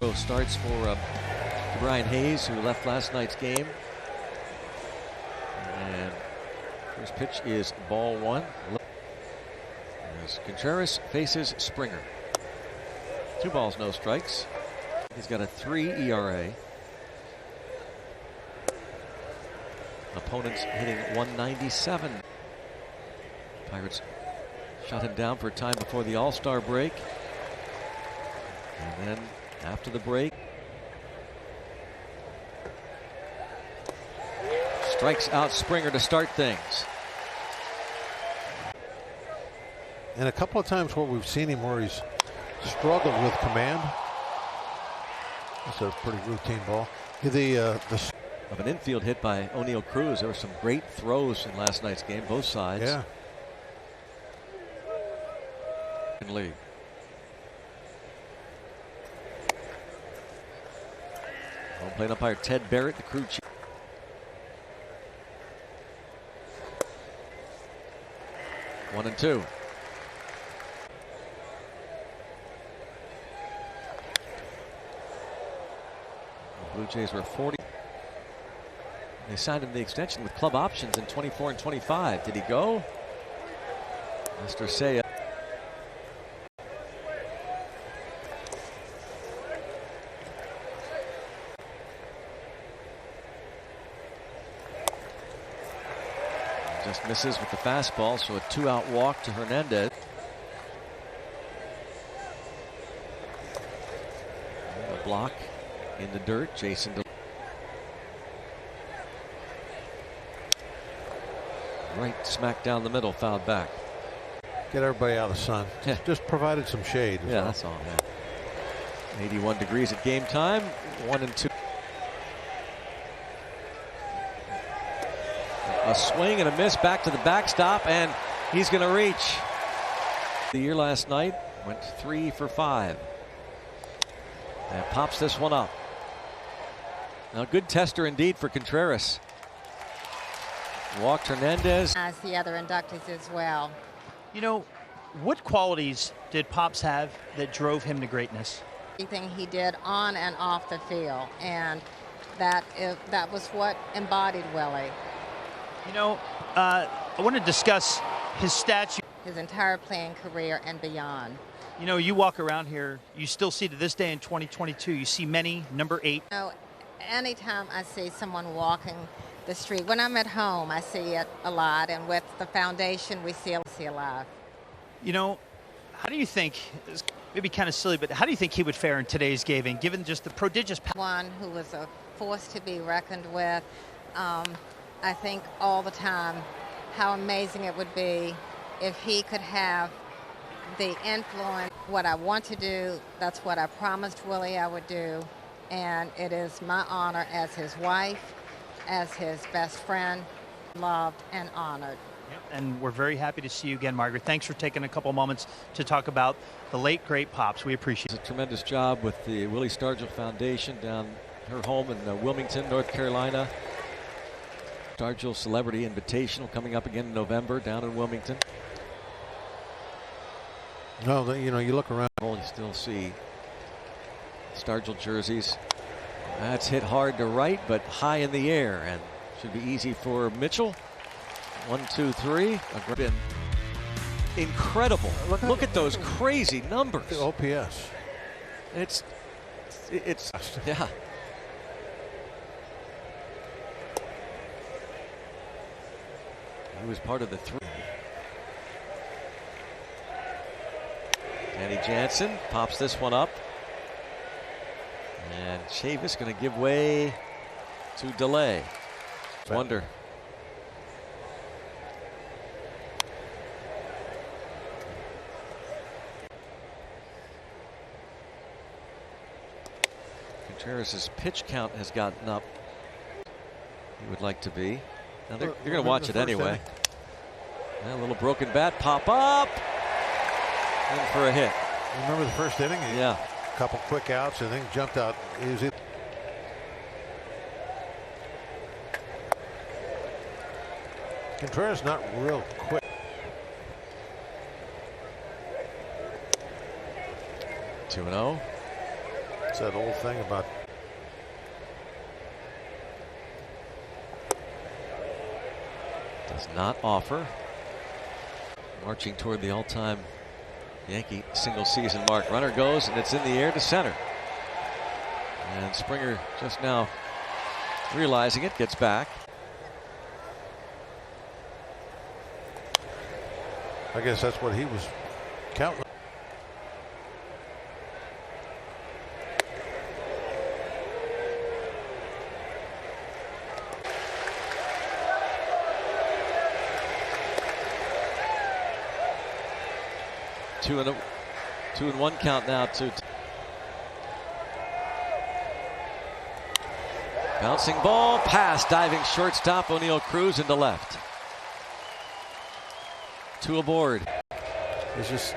solo starts for Brian Hayes, who left last night's game. And first pitch is ball one. As Contreras faces Springer. 2 balls, no strikes. He's got a 3 ERA. Opponents hitting 197. Pirates shut him down for a time before the All-Star break. And then after the break, strikes out Springer to start things. And a couple of times where we've seen him where he's struggled with command. That's a pretty routine ball. Of an infield hit by O'Neill Cruz. There were some great throws in last night's game, both sides. Yeah. Lead. Home plate umpire Ted Barrett, the crew chief. One and two. The Blue Jays were 40. They signed him the extension with club options in 24 and 25. Did he go? Mr. Seiya. Just misses with the fastball, so a 2-out walk to Hernandez. A block in the dirt. Jason. Right smack down the middle, fouled back. Get everybody out of the sun. Yeah. Just provided some shade. Yeah, that's all. Yeah. 81 degrees at game time. 1 and 2. A swing and a miss back to the backstop, and he's going to reach. The year last night went 3 for 5. And pops this one up. Now, good tester indeed for Contreras. Walked Hernandez. As the other inductees as well. You know, what qualities did Pops have that drove him to greatness? Everything he did on and off the field, and that was what embodied Willie. You know, I want to discuss his stats. His entire playing career and beyond. You know, you walk around here, you still see to this day in 2022, you see many number 8. You know, anytime I see someone walking the street, when I'm at home, I see it a lot, and with the foundation, we see a lot. You know, how do you think, it's maybe kind of silly, but how do you think he would fare in today's game, given just the prodigious power? One who was a force to be reckoned with. I think all the time how amazing it would be if he could have the influence. What I want to do, that's what I promised Willie I would do, and it is my honor as his wife, as his best friend, loved and honored. Yep. And we're very happy to see you again, Margaret. Thanks for taking a couple moments to talk about the late, great Pops. We appreciate it. It's a tremendous job with the Willie Stargell Foundation down her home in Wilmington, North Carolina. Stargell Celebrity Invitational coming up again in November down in Wilmington. No, you know, you look around. You still see Stargell jerseys. That's hit hard to right, but high in the air, and should be easy for Mitchell. 1, 2, 3. Been incredible. Look at those crazy numbers. The OPS. It's yeah. He was part of the 3. Danny Jansen pops this one up. And Chavis going to give way to delay. Wonder. Contreras' pitch count has gotten up. He would like to be. Now they're going to watch it anyway. A little broken bat, pop up, and for a hit. Remember the first inning? Yeah. A couple quick outs, and then jumped out. Contreras not real quick. It's that old thing about does not offer. Marching toward the all-time Yankee single season mark. Runner goes and it's in the air to center. And Springer just now realizing it, gets back. I guess that's what he was counting. Two and one count now. Bouncing ball, pass, diving shortstop O'Neill Cruz into left. Two aboard. It's just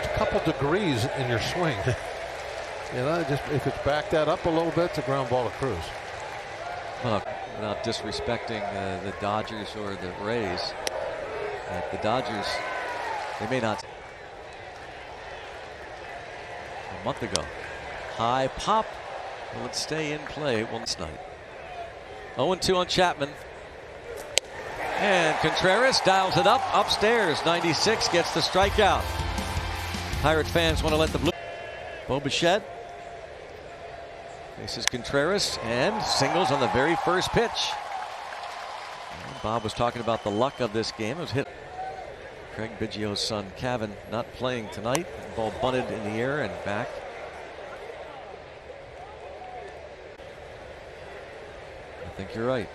a couple degrees in your swing. You know, just if it's backed that up a little bit, it's a ground ball to Cruz. Well, without disrespecting the Dodgers or the Rays, the Dodgers, they may not. A month ago, high pop. Will it stay in play this night? 0-2 on Chapman. And Contreras dials it up upstairs. 96 gets the strikeout. Pirate fans want to let the blue. Bo Bichette faces Contreras and singles on the very first pitch. And Bob was talking about the luck of this game. It was hit. Craig Biggio's son Cavan not playing tonight. The ball bunted in the air and back. I think you're right.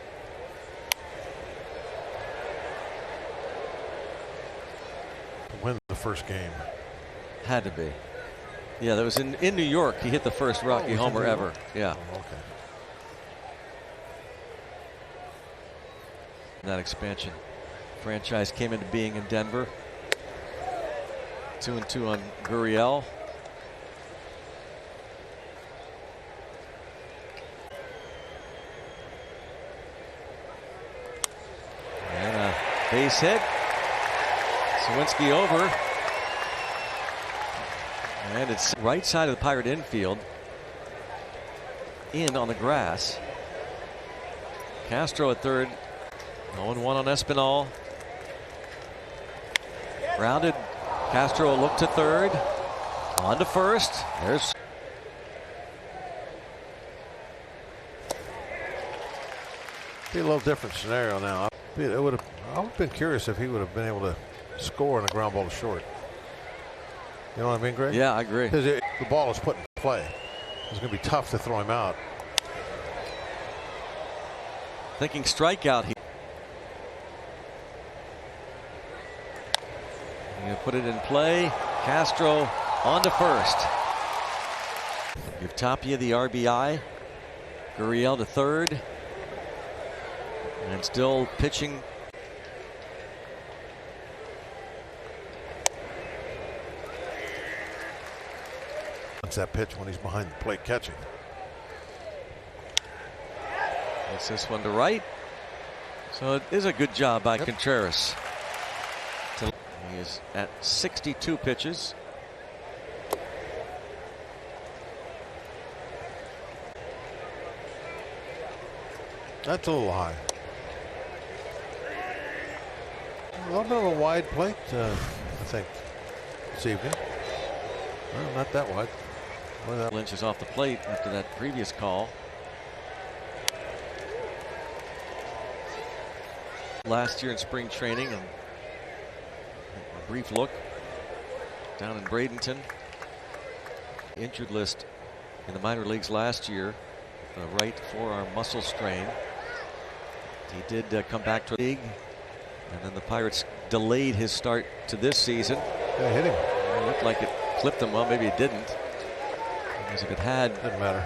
Win the first game. Had to be. Yeah, that was in New York. He hit the first Rocky homer ever. Yeah. Oh, okay. That expansion franchise came into being in Denver. 2-2 on Gurriel. And a base hit. Sawinski over. And it's right side of the Pirate infield. In on the grass. Castro at third. 0-1 on Espinal. Grounded. Castro will look to third. On to first. There's. Be a little different scenario now. I would have been curious if he would have been able to score on a ground ball to short. You know what I mean, Greg? Yeah, I agree. Because the ball is put in play. It's going to be tough to throw him out. Thinking strikeout. You put it in play. Castro on to first. Give Tapia the RBI. Gurriel to third. And still pitching. It's that pitch when he's behind the plate catching. Gets this one to right. So it is a good job by Contreras. He is at 62 pitches. That's a little high. A little bit of a wide plate, I think, this evening. Well, not that wide. Lynch is off the plate after that previous call. Last year in spring training, and a brief look down in Bradenton. Injured list in the minor leagues last year. The right forearm muscle strain. He did come back to the league, and then the Pirates delayed his start to this season. Yeah, hit him. It looked like it clipped him. Well, maybe it didn't. Because if it had, didn't matter.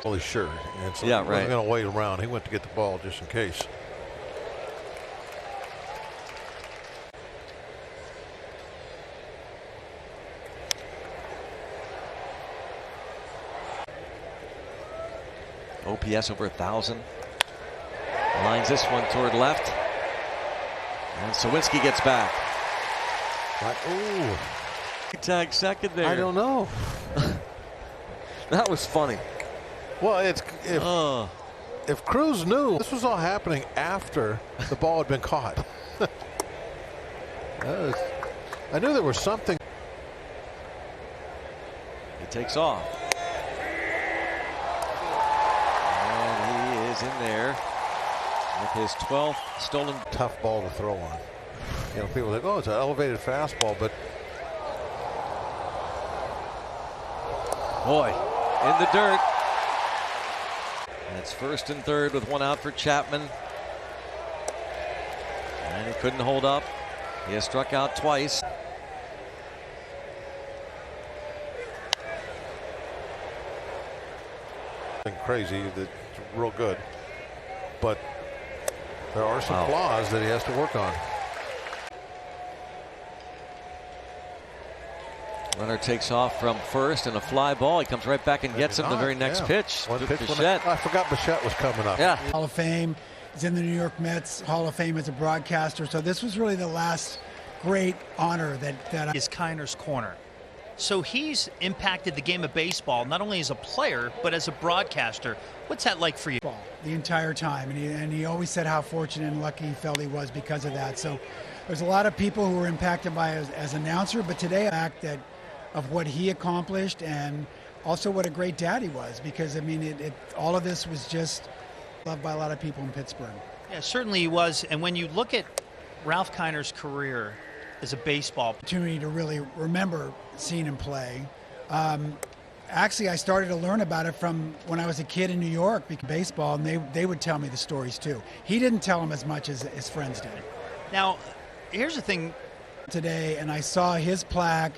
Well, he's sure. And so yeah, he right. wasn't going to wait around. He went to get the ball just in case. OPS over 1,000. Lines this one toward left. And Sawinski gets back. Ooh. Tag second there. I don't know. That was funny. Well, if Cruz knew this was all happening after the ball had been caught. I knew there was something. He takes off. And he is in there with his 12th stolen. Tough ball to throw on. You know, people think, oh, it's an elevated fastball, but boy, in the dirt. And it's first and third with one out for Chapman. And he couldn't hold up. He has struck out twice. Crazy, that's real good, but there are some flaws that he has to work on. Runner takes off from first and a fly ball. He comes right back and gets him the very next pitch. One pitch I forgot Bichette was coming up. Yeah. Hall of Fame. He's in the New York Mets Hall of Fame as a broadcaster. So this was really the last great honor that is Kiner's corner. So he's impacted the game of baseball not only as a player but as a broadcaster. What's that like for you? The entire time, and he always said how fortunate and lucky he felt he was because of that. So there's a lot of people who were impacted by as announcer, but today act that of what he accomplished and also what a great dad he was, because I mean all of this was just loved by a lot of people in Pittsburgh. Yeah, certainly he was. And when you look at Ralph Kiner's career as a baseball opportunity to really remember seeing him play. Actually, I started to learn about it from when I was a kid in New York, because baseball, and they would tell me the stories too. He didn't tell them as much as his friends did. Now, here's the thing. Today, and I saw his plaque,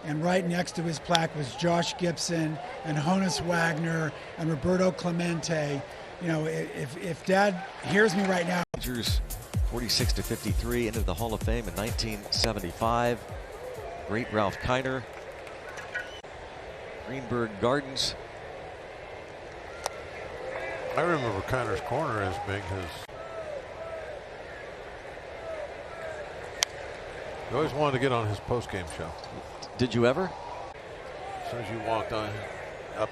and right next to his plaque was Josh Gibson and Honus Wagner and Roberto Clemente. You know, if Dad hears me right now. 46-53 into the Hall of Fame in 1975. Great Ralph Kiner. Greenberg Gardens. I remember Kiner's corner as being his. He always wanted to get on his post-game show. Did you ever? As soon as you walked on up,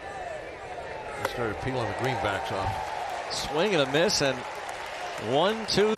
he started peeling the greenbacks off. Swing and a miss, and 1-2.